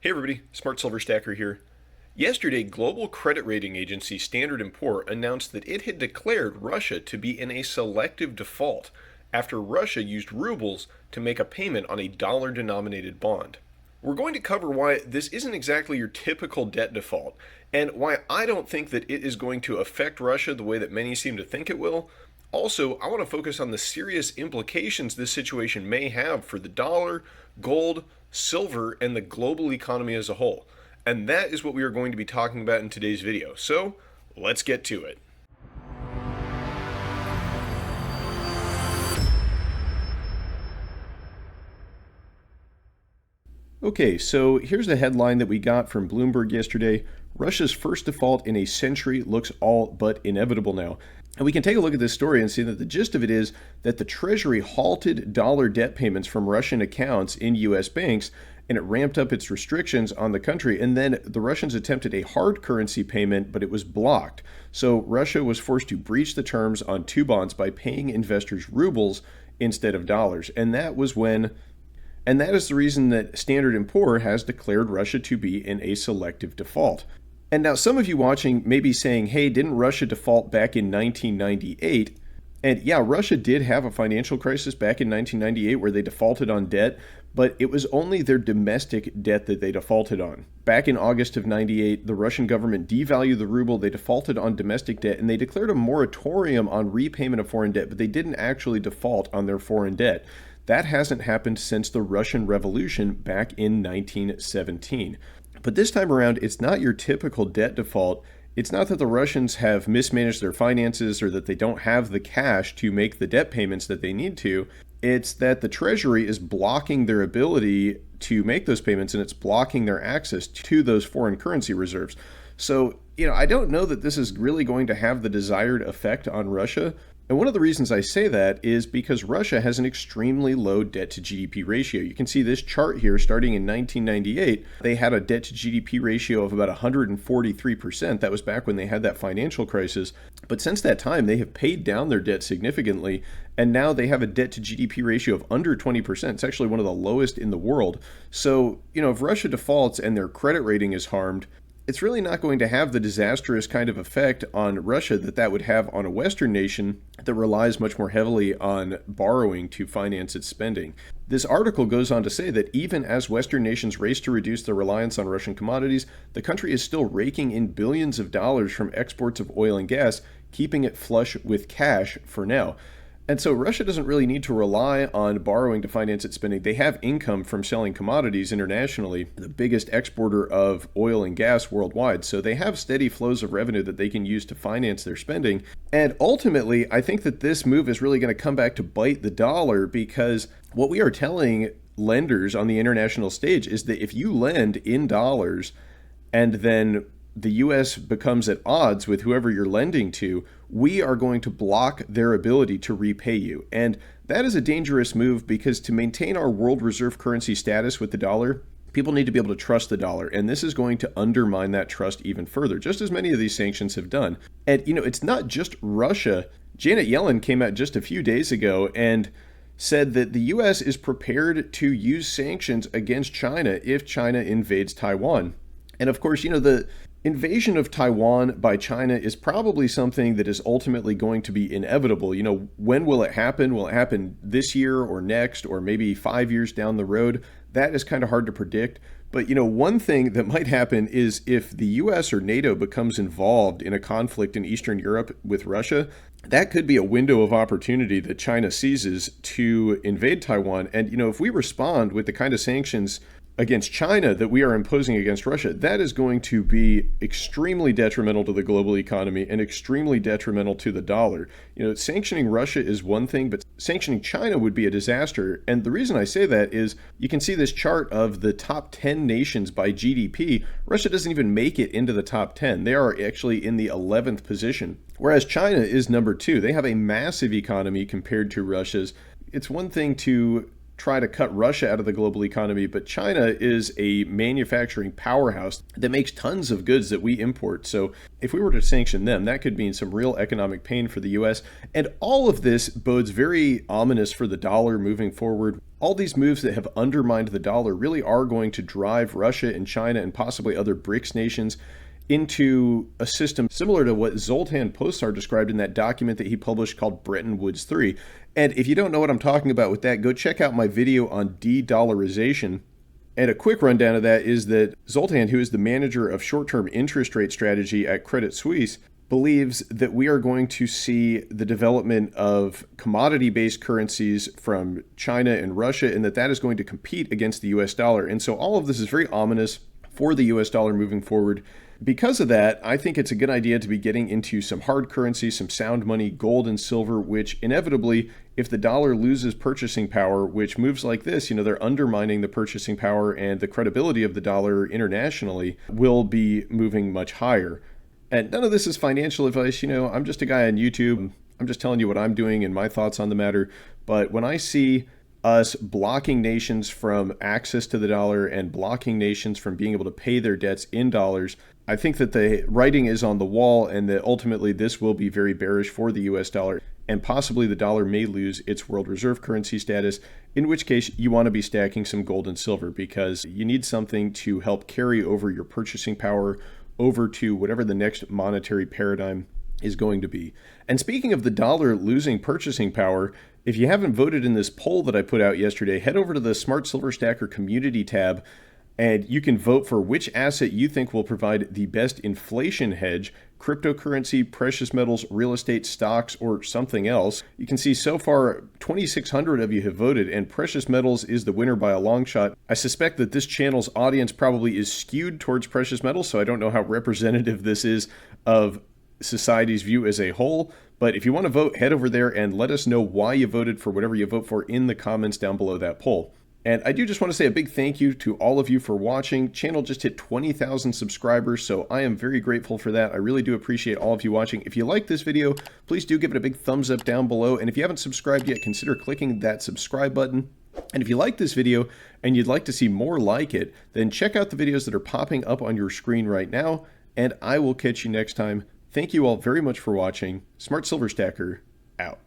Hey everybody, Smart Silver Stacker here. Yesterday, global credit rating agency Standard & Poor announced that it had declared Russia to be in a selective default after Russia used rubles to make a payment on a dollar-denominated bond. We're going to cover why this isn't exactly your typical debt default, and why I don't think that it is going to affect Russia the way that many seem to think it will. Also, I want to focus on the serious implications this situation may have for the dollar, gold, silver, and the global economy as a whole. And that is what we are going to be talking about in today's video. So, let's get to it. Okay, so here's the headline that we got from Bloomberg yesterday. Russia's first default in a century looks all but inevitable now. And we can take a look at this story and see that the gist of it is that the Treasury halted dollar debt payments from Russian accounts in U.S. banks, and it ramped up its restrictions on the country. And then the Russians attempted a hard currency payment, but it was blocked. So Russia was forced to breach the terms on two bonds by paying investors rubles instead of dollars. And that is the reason that Standard & Poor has declared Russia to be in a selective default. And now some of you watching may be saying, hey, didn't Russia default back in 1998? And yeah, Russia did have a financial crisis back in 1998 where they defaulted on debt, but it was only their domestic debt that they defaulted on. Back in August of 98, the Russian government devalued the ruble, they defaulted on domestic debt, and they declared a moratorium on repayment of foreign debt, but they didn't actually default on their foreign debt. That hasn't happened since the Russian Revolution back in 1917. But this time around, it's not your typical debt default. It's not that the Russians have mismanaged their finances or that they don't have the cash to make the debt payments that they need to. It's that the Treasury is blocking their ability to make those payments, and it's blocking their access to those foreign currency reserves. So, I don't know that this is really going to have the desired effect on Russia. And one of the reasons I say that is because Russia has an extremely low debt to GDP ratio. You can see this chart here starting in 1998. They had a debt to GDP ratio of about 143%. That was back when they had that financial crisis. But since that time, they have paid down their debt significantly. And now they have a debt to GDP ratio of under 20%. It's actually one of the lowest in the world. So, if Russia defaults and their credit rating is harmed, it's really not going to have the disastrous kind of effect on Russia that would have on a Western nation that relies much more heavily on borrowing to finance its spending. This article goes on to say that even as Western nations race to reduce their reliance on Russian commodities, the country is still raking in billions of dollars from exports of oil and gas, keeping it flush with cash for now. And so Russia doesn't really need to rely on borrowing to finance its spending. They have income from selling commodities internationally, the biggest exporter of oil and gas worldwide. So they have steady flows of revenue that they can use to finance their spending. And ultimately, I think that this move is really going to come back to bite the dollar, because what we are telling lenders on the international stage is that if you lend in dollars and then the U.S. becomes at odds with whoever you're lending to, we are going to block their ability to repay you. And that is a dangerous move, because to maintain our world reserve currency status with the dollar, people need to be able to trust the dollar. And this is going to undermine that trust even further, just as many of these sanctions have done. And, it's not just Russia. Janet Yellen came out just a few days ago and said that the U.S. is prepared to use sanctions against China if China invades Taiwan. And of course, the invasion of Taiwan by China is probably something that is ultimately going to be inevitable. When will it happen? Will it happen this year or next, or maybe 5 years down the road? That is kind of hard to predict. But, one thing that might happen is if the US or NATO becomes involved in a conflict in Eastern Europe with Russia, that could be a window of opportunity that China seizes to invade Taiwan. And, if we respond with the kind of sanctions against China that we are imposing against Russia, that is going to be extremely detrimental to the global economy and extremely detrimental to the dollar. Sanctioning Russia is one thing, but sanctioning China would be a disaster. And the reason I say that is you can see this chart of the top 10 nations by GDP. Russia doesn't even make it into the top 10. They are actually in the 11th position, whereas China is number 2. They have a massive economy compared to Russia's. It's one thing to try to cut Russia out of the global economy, but China is a manufacturing powerhouse that makes tons of goods that we import. So if we were to sanction them, that could mean some real economic pain for the US. And all of this bodes very ominous for the dollar moving forward. All these moves that have undermined the dollar really are going to drive Russia and China and possibly other BRICS nations into a system similar to what Zoltan Poszar described in that document that he published called Breton Woods III. And if you don't know what I'm talking about with that, go check out my video on de-dollarization. And a quick rundown of that is that Zoltan, who is the manager of short-term interest rate strategy at Credit Suisse, believes that we are going to see the development of commodity-based currencies from China and Russia, and that is going to compete against the US dollar. And so all of this is very ominous for the US dollar moving forward. Because of that, I think it's a good idea to be getting into some hard currency, some sound money, gold and silver, which inevitably, if the dollar loses purchasing power, which moves like this, they're undermining the purchasing power and the credibility of the dollar internationally, will be moving much higher. And none of this is financial advice. I'm just a guy on YouTube. I'm just telling you what I'm doing and my thoughts on the matter. But when I see us blocking nations from access to the dollar and blocking nations from being able to pay their debts in dollars, I think that the writing is on the wall and that ultimately this will be very bearish for the US dollar, and possibly the dollar may lose its world reserve currency status, in which case you want to be stacking some gold and silver because you need something to help carry over your purchasing power over to whatever the next monetary paradigm is going to be. And speaking of the dollar losing purchasing power, if you haven't voted in this poll that I put out yesterday, head over to the Smart Silver Stacker community tab and you can vote for which asset you think will provide the best inflation hedge: cryptocurrency, precious metals, real estate, stocks, or something else. You can see so far 2,600 of you have voted, and precious metals is the winner by a long shot. I suspect that this channel's audience probably is skewed towards precious metals, so I don't know how representative this is of society's view as a whole. But if you want to vote, head over there and let us know why you voted for whatever you vote for in the comments down below that poll. And I do just want to say a big thank you to all of you for watching. Channel just hit 20,000 subscribers, so I am very grateful for that. I really do appreciate all of you watching. If you like this video, please do give it a big thumbs up down below. And if you haven't subscribed yet, consider clicking that subscribe button. And if you like this video and you'd like to see more like it, then check out the videos that are popping up on your screen right now, and I will catch you next time. Thank you all very much for watching. Smart Silver Stacker, out.